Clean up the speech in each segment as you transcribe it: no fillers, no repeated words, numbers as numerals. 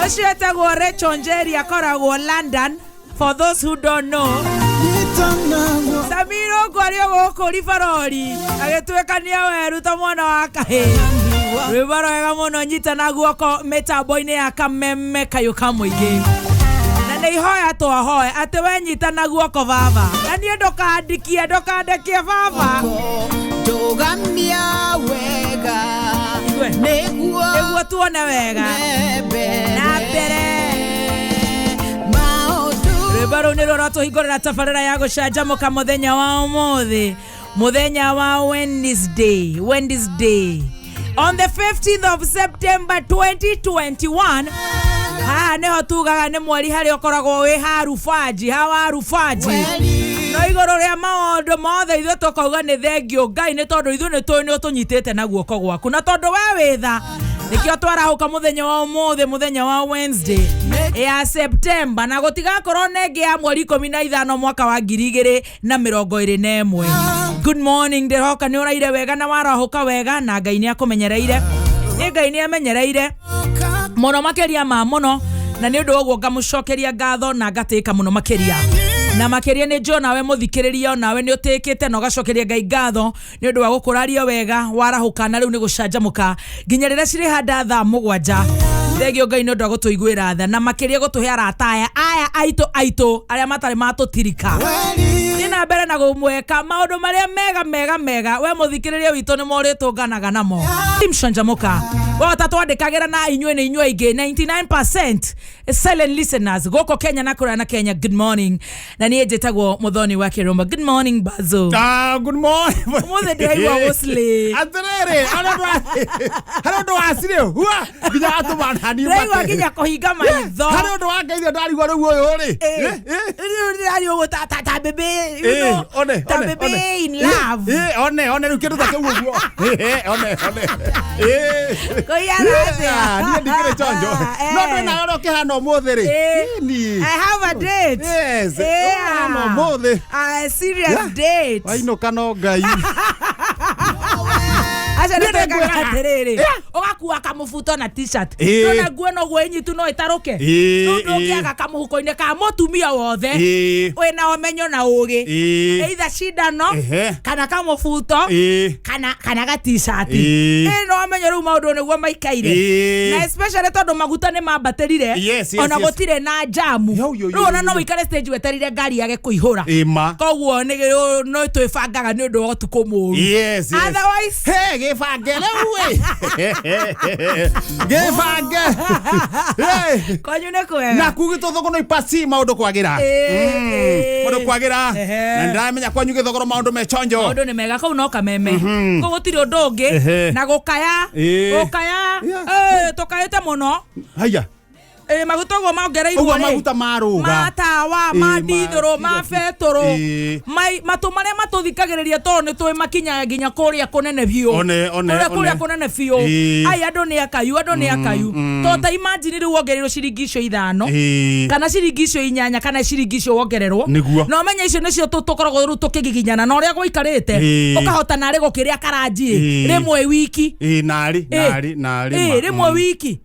Oshetagwo Rachel Njeri akoragwo London for those who don't know. Samiro kwario goko rifarori agetwekania weru ta mwana wa kahe. Ribaro ega muno nyita na guoko metambo-ini ya kameme kayo kamuige. Na neihoya twahoe ati wenyita na guoko baba. Na nie ndokandikie baba. Dogamia wega. Neguo tuone wega. Na mbere. Ribaro ni rorato higorera tafarira ya gucanjamuka muthenya wa umuthi. Muthenya wa Wednesday. On the 15th of September 2021, neho tugaga ni mweri hari okoragwo wi harufaji. No igoro ria maondo mothe ithu tukauga ni thengio Ngai ni tondu ithu ni tui ni utunyitite na guoko gwaku na tondu we witha nikio twarahuka muthenya wa umuthi muthenya wa Wednesday ya September na gutigakorwo nenge ya mweri 15 mwaka wa 2021. Good morning ndiroka ni uraire wega na warahuka wega na Ngai ni akumenyereire. Ni Ngai ni amenyereire muno makeria ma muno na ni undu ogwo ngamucokeria ngatho na ngateka muno makeria. Na makeria ni jo nawe muthikiriria nawe ni utekete no gacokeria Ngai ngatho ni undu wa gukuraria wega warahuka na riu ni gucanjamuka nginya rira ciri handa thaa 7. Thegio Ngai ni undu wa gutuiguira tha na makeria gutuhe arata aya aito aria matari matutirika. Nina mbere na gumweka maundu maria mega we muthikiriria wito ni moritwo nganaga namo. Timshanjamuka wota twandikagira na inywe ni inywe ingi 99% silent listeners goko Kenya na kura na Kenya. Good morning na ni ejetagwo muthoni wa Kirumba. Good morning Bazo. Good morning. Mothe ndaiwa wosle atere hano asire huwa ginya atuma ni ndaiwa ginya kuhinga maitho hano ndo wangeithio ndarigwa riu uyu ri riu uyu ta bebe one in love one riu kindu ta kiu uguo one koyara ni ndikire chonjo no ndo na ro kihano umuthi ri ni I have a date. Yes no umuthi a serious date waino kano Ngai acha niteka aterere ogakuwa kamufuto na t-shirt nona nguo no gwenyitu no itaruke no ngiaga kamuhuko-ini ka mutumia wothe wina omenyo na ugi either shindano kana kamufuto kana ga t-shirt no omenyo riu maundu niguo maikaire na especially tondu maguta ni mambatirire ona gutire na jamu riu ona no wikare stage weterire ngari yage kuihura koguo ni no twibangaga ni undu wa tuko muru otherwise gefangele uwe kwanyu ne kwega na kugitothogo no ipasi maundu kwagira maundu kwagira na ndamenya kwanyu githogoro maundu mechonjo maundu ni mega kau no kameme ko gutiri undu ungi na gukaya tukayete muno haya magutogwo maongereirwo ri maguta maruga matawa madithoro mafetoro matu maria matuthikagiriria to ni twi makinya ginya kuria kunene biu kuria kunene biu ai andu ni akayu to ta imagine ri wongererwo ciringi icio 5 kana ciringi icio 8 kana ciringi icio wongererwo no menya icio nicio tukoragwo ru tukigiginyana na uria guikarite ukahota nari gukiria karaji rimwe wiki nari rimwe wiki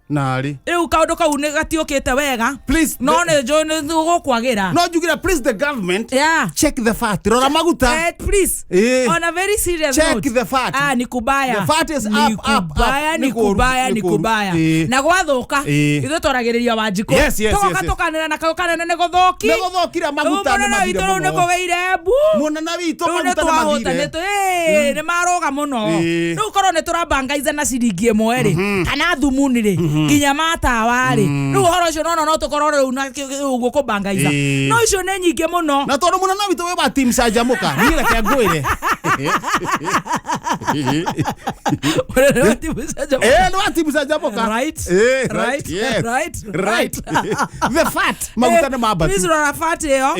nari riu kaundu kau ni gatiukite wega please no ne jo ni gukwagira no jugira please the government check the fat rora maguta please on a very serious check note the fat ni kubaya the fat is ni kubaya na gwathuka ithu twaragiriria Wanjiku tukanira na kaukanene ne guthokira maguta ni mathire ne kugeire bu munana witu maguta na mathire ni maroga muno riu korwo ni turabangaiza na ciringi 1 ri kana thumuni ri ginya matawa ri riu horo cio no tukorwo riu na uguo kubangaiza no icio ni nyingi muno na tondu munana witu we ba team Sanjamuka ni reke ngwire no team Sanjamuka right the fat maguta ni mabatu bizura fat yo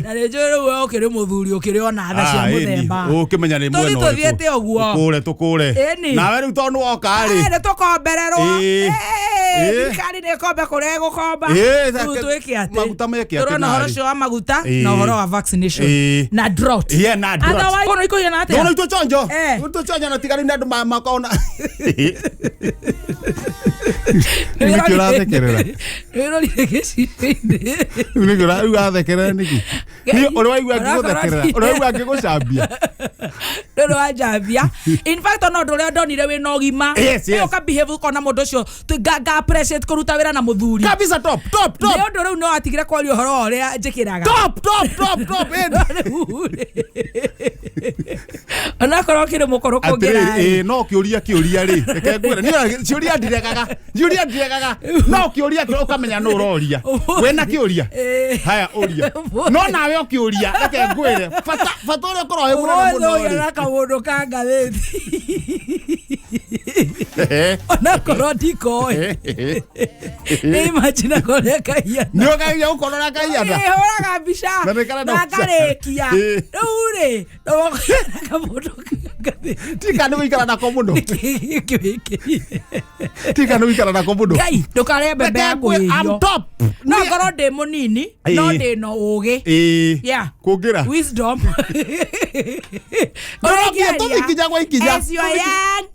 na rejoro we okire muthuri okire ona tha cia muthemba ukimenya ni mweno tuthiete oguo tukure nawe riu tondu woka ri ni tukombererwo thirikari nä kombe kå rä gå komba rä u twä kä atä tå rona horo cio wa maguta na horo wa vaccination na drought kono ikå hiana atä itå chonjo tuconya na tigari na andu makona Nĩkĩo ũrathekerera nĩũrorire gĩcigo-inĩ ũrathekerera nĩkĩ ũrĩ waigua ngĩgũthekerera ũrĩ waigua ngĩgũcambia ndũrĩ wanjambia in fact ona ũndũ ũrĩa ndonire wĩna ũgima ũka behave ũkona mũndũ ũcio nga appreciate kũruta wĩra na mũthuri kabisa top nĩ ũndũ rĩu no atigire kwaria ũhoro ũrĩa njĩkĩraga top ona korwo kĩrĩ mũkũrũ kũngĩra no kĩũria rĩ reke ngwĩre niĩ ciũria ndiregaga no kĩũria ũkamenya nũ ũroria wĩna kĩũria haya ũria no nawe ũkĩũria reke ngwĩre bata ũrĩa ũkorwo wĩ mũnene mũno rĩ na kaũndũ ka ngathĩti ona korwo ndikoĩ nĩ imagine kũrĩa kahiana nĩ ũkagia gũkorora kahiana hũraga mbica na ngarĩkia rĩu rĩ kaũndũ tika nĩ gũikara nako mũno tika nĩ gũikara nako mũno ngai ndũkarĩa mbembe ya kũhĩhio no korwo ndĩ mũnini no ndĩ no ũgĩ kũngĩra wisdom tũmĩkinya gwa ikinya as your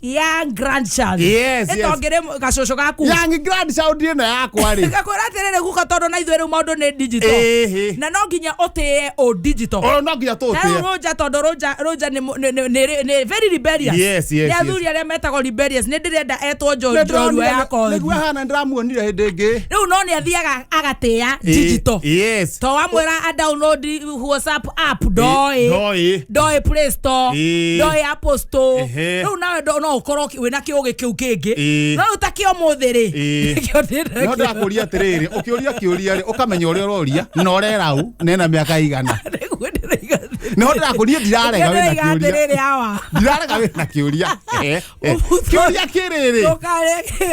young grandchild ĩtongĩrĩ gacũcũ gaku young grandchild ĩno yakwa rĩ ngakwĩra atĩrĩrĩ guka tondũ na ithuĩ rĩu maũndũ nĩ digital na no nginya ũtĩe digital no nginya tũtĩe Roja tondũ Roja nĩ very rebellious nĩ athuri arĩa metagwo rebellious nĩ ndĩrenda etwo njorua ya kothi nĩguo hana ndĩramuonire hĩndĩ ĩngĩ rĩu no nĩ athiaga agatĩa digital to wamwĩra a download WhatsApp app ndoĩ Play Store ndoĩ Apple Store rĩu nawe no ũkorwo wĩna kĩũgĩ kĩu kĩngĩ no ũtakĩo mũthĩ rĩ no ndakũria atĩrĩrĩ ũkĩũria kĩũria rĩ ũkamenya ũrĩa ũroria na ũrera hau nena mĩaka igana no ndakũria ndirarega wĩna kĩũria kĩũria kĩrĩrĩ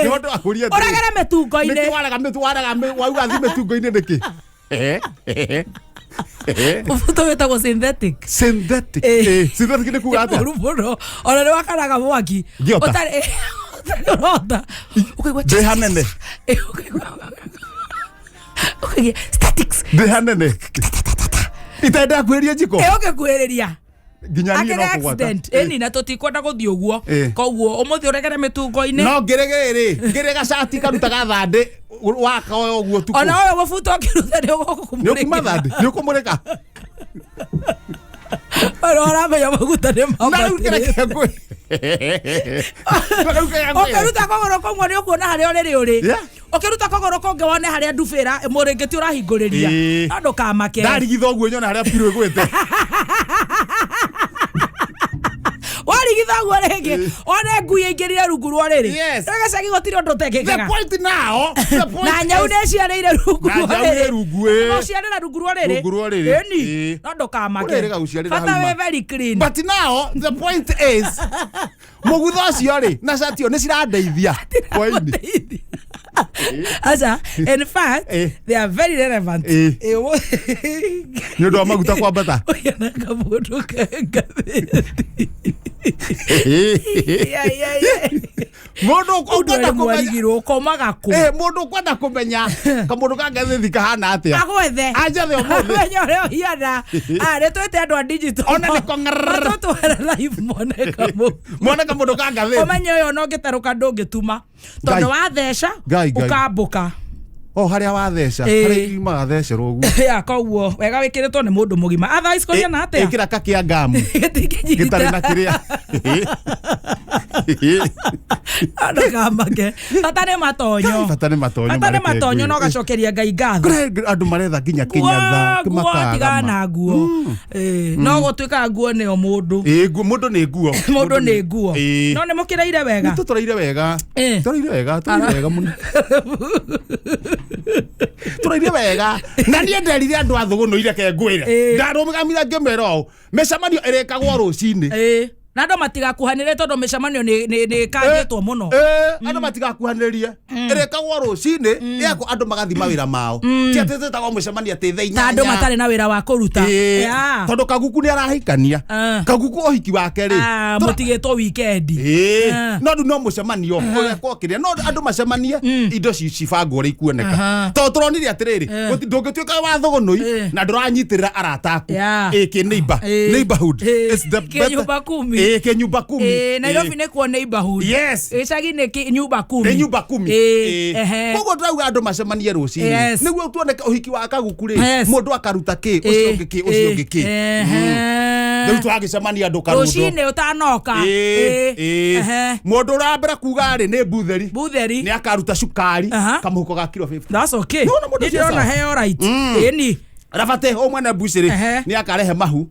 no ndakũria ũragera mĩtungo-inĩ wauga thi mĩtungo-inĩ nĩkĩ ubuto wetagwo synthetic nĩ kuga atĩa mũno ona nĩ wakanaga mwaki ũtarĩ ndĩ hanene statics ndĩ hanene itenda kwĩria njiko ũngĩkwĩrĩria nginya niĩ no kũgwata ĩni na tũtikwenda gũthiĩ ũguo koguo ũmũthĩ ũregere mĩtungo-inĩ no ngĩrĩ gacati karutaga thandĩ wakaoya ũguo tuko ona ũyũ gũbuta ũkĩruta nĩ ũkũmũrĩka nĩ ũkũmũrĩka ũramenya maguta nĩ ũkĩruta kũgũrũ kũmwe nĩ ũkuona harĩa ũrĩ ũkĩruta kũgũrũ kũngĩ wone harĩa ndubĩra mũrĩngĩti ũrahingũrĩria no ndũkamake ndarigitha ũguo nyona harĩa pirũ ĩgwĩte warigitha ũguo rĩngĩ one ngui ĩingĩrire rungu rwa rĩrĩ gacagi gũtirĩ ũndũ ũtekĩkaga na nyau nĩ ciarĩire rungu rwa rĩrĩ ĩni no ndũkamake bata wĩ very clean but now the point is mũgutho ũcio rĩ na cati ĩyo nĩ cirandeithia kwa-inĩ acha in fact they are very relevant nĩ ũndũ wa maguta kwambata mũndũ ũkwenda kũmenya kamũndũ ka ngathĩthi kahana atĩa agwethe anjathe ũmũthĩ ũrĩa ũhiana nĩ twĩte andũ a digital ona nĩ kong'arrrr live mone kamũndũ ka ngathĩthi ũmenye ũyũ no ngĩtarũka ndũngĩtuma tondũ watheca ũkambũka harĩa watheca harĩa imaga thecerwo ũguo koguo wega wĩkĩrĩtwo nĩ mũndũ mũgima otherwise kũhiana atĩa ĩkĩraka kĩa ngamu gĩtarĩ na kĩrĩa ndakamake bata nĩ matonyo no gacokeria Ngai ngatho andũ maretha nginya kĩnyatha tigana na nguo no gũtuĩka nguo nĩyo mũndũ mũndũ nĩ nguo no nĩ mũkĩreire wega tũtũreire wega mũno tũraire wega na niĩ nderire andũ a thũgũnũ ireke ngwĩre ndarũgamire ngĩmera ũũ mĩcemanio ĩrĩkagwo rũcinĩ na andũ matigakuhanĩrĩrie tondũ mĩcemanio nĩ kanjĩtwo mũno andũ matigakuhanĩrĩrie ĩrĩkagwo rũcinĩ yako andũ magathi mawĩra mao ti atĩ twĩtagwo mũcemanio atĩ thaa inyanya andũ matarĩ na wĩra wa kũruta tondũ Kaguku nĩ arahikania Kaguku ũhiki wake rĩ mũtigĩtwo weekend no rĩu no mũcemanio ũrekwo kĩrĩa no andũ macemanie indo cibangwo ũrĩa ikuoneka tondũ tũronire atĩrĩrĩ ndũngĩtuĩka wa thũgũnũ na ndũranyitĩrĩra arata aku neighborhood is the better ke nyumba 10 Nairobi nä kuo neighborhood yes icagi nä nyumba 10 nä nyumba 10 koguo ndauga andå macemanie rũcinĩ nĩguo tuone ũhiki wa Kaguku rĩ mũndũ akaruta kĩ ũcio ũngĩ kĩ rĩu twagĩcemania andũ karũndũ rũcinĩ ũtanoka mũndũ ũrambere kuga rĩ nĩ Butheri nĩ akaruta cukari kamũhuko ga kilo 50 that's okay nĩ ndĩrona heo right ĩni Rabate omwana buciri ni akarehe mahu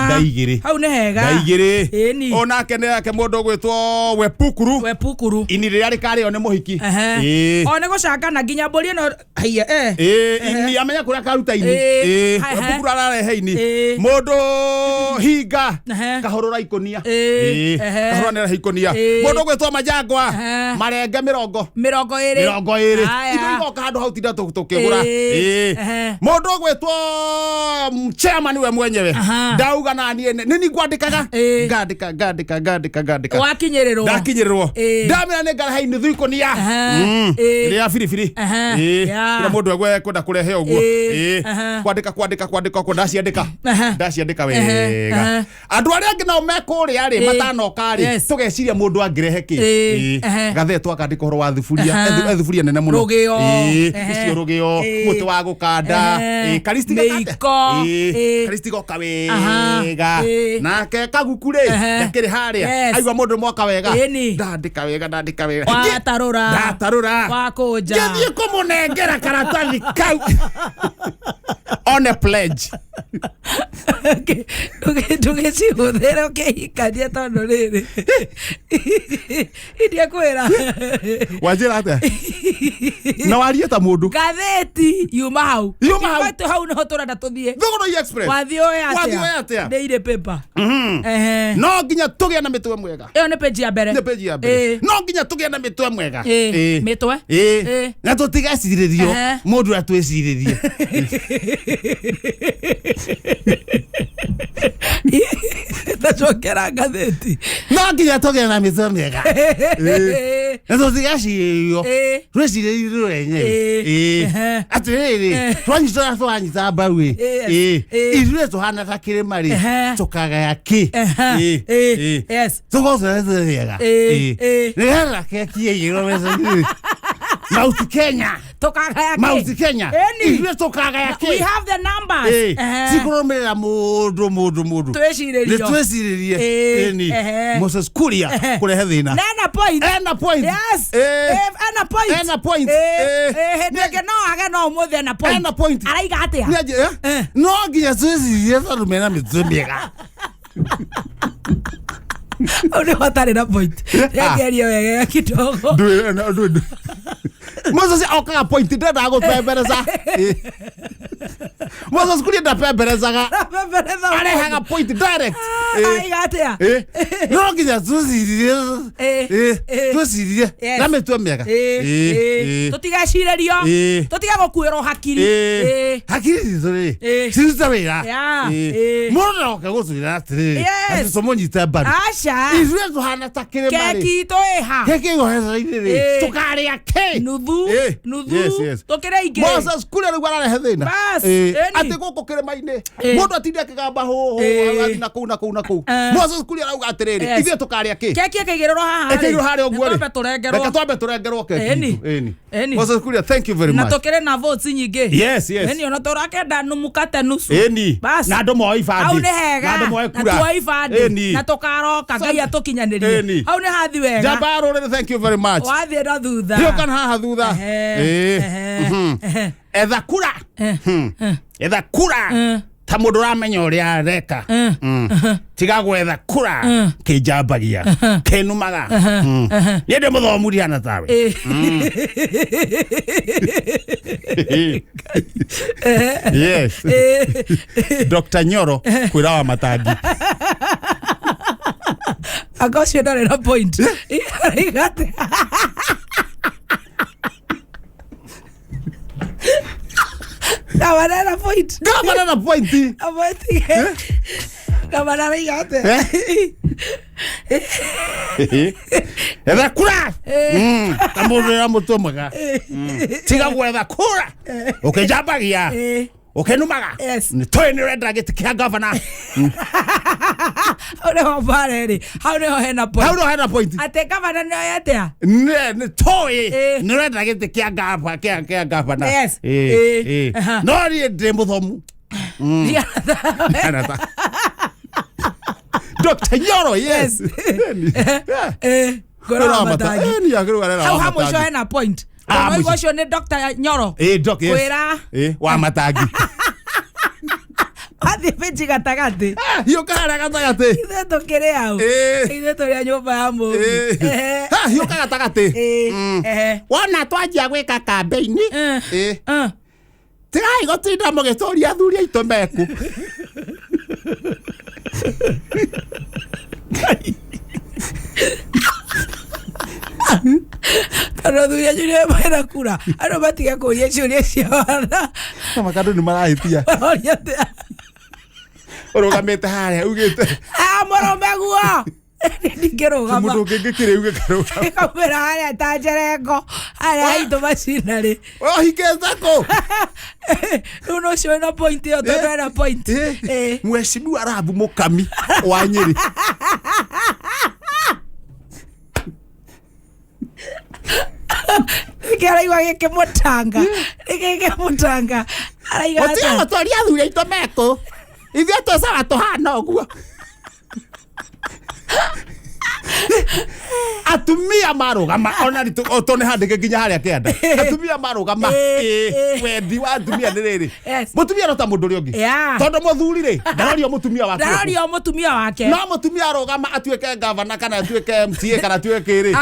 ndaigiri hau ne hega ndaigiri ona kene yake mundu gwitwo wepukuru ini rĩrĩa rĩkarĩ one mũhiki one gũcangana nginya mbũri ĩno haiya ini amenya kũrĩa karuta ini wepukuru ararehe ini mundu hinga kahũrũra ikonia kahũrũra nĩ ikonia mundu gwitwo majangwa marenge 20 indo igoka handũ hau tinda tũkĩgũra mundu gwitwo chairman we mwenyewe ndauga nani nini kwandikaga ngandika wakinyererwo ndakinyererwo ndamira ne ngara haini thuikonia ria firifiri ira mundu egwe kwenda kurehe uguo kwandika ndaciandika wega andu aria angi nao mekuria ri matanoka ri tugeciria mundu angirehe ki gathetwo akandika horo wa thufuria nene muno icio rugio muti wa gukanda Karistigo kawega nake Kaguku ri ndakiri haria aigwa mundu mwaka wega ndandika wega watarura wakuja ngithie kumunengera karatathi kau on a pledge tugĩcihũthĩra ũkĩhikania tondũ rĩrĩ idia kwĩra wanjĩra atĩa na waria ta mũndũ ngathĩti yuma hau hau nĩho tũrenda tũthiĩ Thogora Express wathiĩ atĩa daily paper no nginya tũgĩe na mĩtwe mwega ĩyo nĩ page ya mbere no nginya tũgĩe na mĩtwe mwega mĩtwe na tũtigecirĩrio mũndũ atwĩcirĩrie tacokera ngathĩti no nginya tũgĩe na mĩtwe mĩega na tũtigecirĩrio twĩcirĩrie wenyewe atĩrĩrĩ twanyita mbaru ithuĩ tũhana ta kĩrĩma rĩ tũkagaya kĩ tũgocete wega nĩgetha keki ĩigĩrwo meza-inĩ Mount Kenya ithuĩ tũkagaya kĩ we have the numbers cikũrũmĩrĩra mũndũ twĩcirĩrie Moses Kuria kũrehe thĩna ena point nĩngĩ no age no ũmũthĩ ena point araiga atĩa no nginya twĩcirĩrie tondũ mena mĩtwe mĩega Ode watarĩ na point rekerio wega kidogo Moses okaga point ndenda gũtwembereza Moses Kuria ndapemberezaga arehaga point direct aigatia no nginya twĩcirĩrie na mĩtwe mĩega tũtigecirĩrio tũtige gũkuĩrwo hakiri zitũ rĩ ciruta wĩra mũndũ ndoke gũtwĩra atĩrĩrĩ atĩ tũmũnyite mbaru ithuĩ tũhana ta kĩrĩma rĩ keki twĩha keki ĩgoheca-inĩ rĩ tũkarĩa kĩ nuthu tũkĩrĩa ingĩ Moses Kuria rĩu ararehe thĩna atĩ gũkũ kĩrĩma-inĩ mũndũ atinde akĩgamba hũhũ na kũu Moses Kuria arauga atĩrĩrĩ ithuĩ tũkarĩa kĩ keki ĩkĩigĩrĩrwo haha ĩkĩigĩrwo harĩa ũguo reke twambe tũrengerwo keki Moses Kuria thank you very much na tũkĩrĩ na votes nyingĩ yes ona tũrakenda numukate nusu na andũ moe ibandĩ hau nĩ hega na tuoe ibandĩ na tũkaroka Ngai atũkinyanĩrie hau nĩ hathi wega Jamba rũrĩrĩ thank you very much wathiĩ na thutha hiũkana haha thutha etha kura ta mũndũ ũramenya ũrĩa areka tiga gwetha kura kĩnjambagia kĩnumaga niĩ ndĩ mũthomu ndihana tawe yes Dr. Nyoro kwĩra wa matangi anga ũcio ndarĩ na point araigate Gavana na point. Gavana igate. Etha kura. Kamũrĩra mũtwe mwega. Tiga gwetha kura. Ũkĩnjambagia. Ũkĩnumaga. Nĩ tũĩ nĩ ũrenda gĩtĩ kĩa gavana. Ore obareri. How no hena point. How no hena point. Ate gavana no yatea. Ne toy. Ne renda gete kia gavana. Yes. No ri ndembo thomu. Dr. Nyoro, yes. Gora matagi. How much hena point? Ah, mo shone Dr. Nyoro. Doc, yes. Kwera. Wa matagi. Ati pechi gatagate. Hiyo kara gatagate. Ithe tokere au. Ithe tori nyumba ya mungu. Hiyo kara gatagate. Wona twajia gwika kambeini. Tigai gotinda mugicoria athuri aitũ meku. Pero duria jure bara kura. Ano batiga kuria ciuria ciana. Kama kadu ni marahitia. Oriate. Urugamite haria ugite. Morombe guo. Ndigeroga. Mundu ngikire uge karoga. Kamera haria tajereko. Haria ito macinari. Hikezako. Uno cio na point yo tondu na point. Mheshimiwa Rabu Mukami wa Nyeri. Kera gike mutanga. Gike mutanga. Araiga. Otia watwaria athuri aitũ meku. Ithuĩ tũcaga tũhana ũguo. Atumia marugama ona ritu otone handike nginya haria kianda. Atumia marugama. Wendi wa atumia ni riri. Mutumia no ta mundu uri ungi. Tondu muthuri ri ndarorio mutumia wake. Ndarorio mutumia wake. No mutumia arugama atuike governor kana atuike MCA kana atuike ri.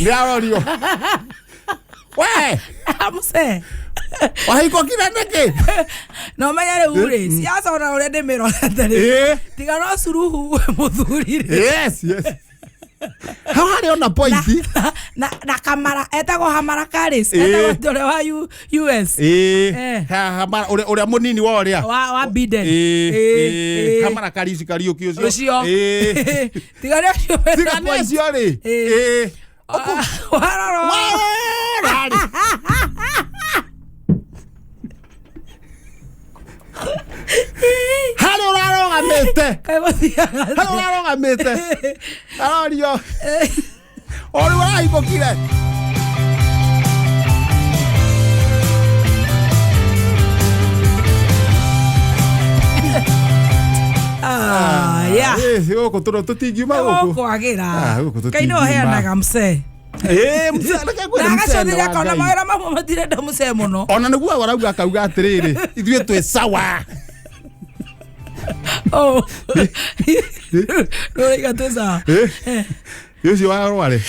Ndarorio. We, amse. Wahiko kina neke. No menyare ure. Siasa ona ore de mero atari. Tiga no suruhu muthuri ri. Yes. Hawari ona pointi. Na kamara etago hamara karis. Etago dole wa US. Hamara ore munini wa oria. Wa Biden. Hamara karisi kariuki ucio. Tiga no. Tiga no cio ri. Wararo. Halo rarogamite. Halo rarogamite. Arorio. Ori wahiko kire. Yeah. Gũkũ tũtingiuma gũkũ. Gũkũ agira. Kaino heanaga mse. Nagacothire akona mawĩra mamwe matirenda mũcee mũno. Ona nĩguo warauga akauga atĩrĩrĩ, ithuĩ twĩ sawa. Rũiga twĩ sawa. Ũcio warware.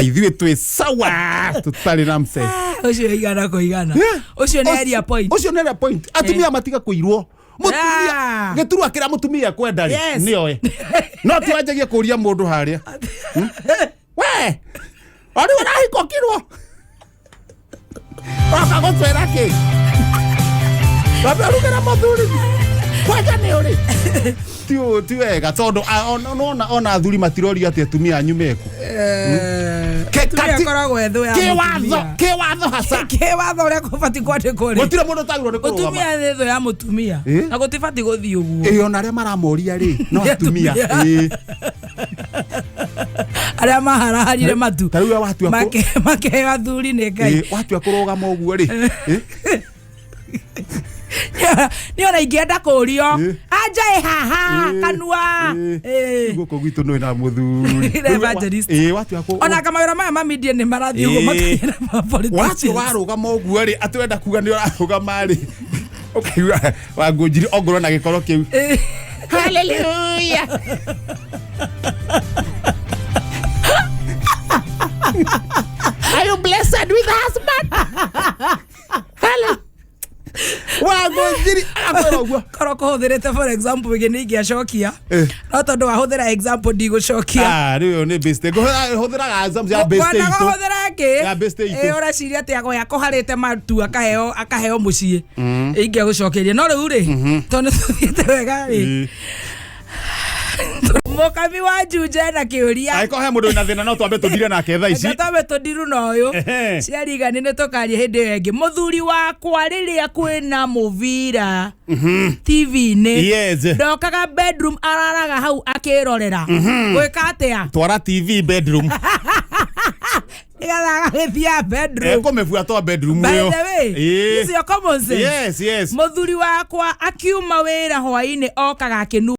Ithuĩ twĩ sawa. Tũtarĩ na mũcee. Ũcio igana kũigana. Ũcio nĩ area point. Ũcio nĩ area point. Atumia matiga kũirwo. Mutumia geturwa kira mutumia kwenda ri nioe no tiwanjagia kuria mundu haria we ori urahiko kirwo wakagotwera ki babarugera muthuri kwaja ni uri ti wega tondu ona athuri matirorio ati atumia anyu meku kiwatho hasa kiwatho uria kubati kwandikwo ri gutire mundu tagirwo ni kurugama mutumia thitho ya mutumia na gutibati guthii uguo ona aria maramoria ri no atumia aria maharaharire matu taruga watua make athuri ni ngai watua kurugama uguo ri niona ingienda kurio anja haha kanua guko gitu no na muthuri evangelist watua ko ona kamawira maya mamidie ni marathi uguo makanyira politics watua warugama uguo ri atwenda kuga ni urarugama ri ukaiwa wangunjiri ongoro na gikoro kiu hallelujah are you blessed with husband hallelujah wangunjiri akorogwo koroko huthirite for example wigini ngiacokia no tondu wahuthira example ndigucokia riu ni best huthira example ya best ito huthira ki ya best ito ora ciria ati ago yakoharite matu akaheo mucii ingia gucokeria no riu ri tondu tuthiite wega ri Mukami wa Junje na kiuria aiko he mundu na thina no twambe tuthire nake tha ici twambe tuthiru na uyu ciarigani ni tukaria hindi yengi muthuri wakwa riria kwina muvira TV ni ndokaga bedroom araraga hau akirorera gwika atia twara TV bedroom Igala githia bedroom. Komefua to bedroom yo. By the way, this is your common sense. Yes. Muthuri wakwa akiuma wira hwaini okaga kinu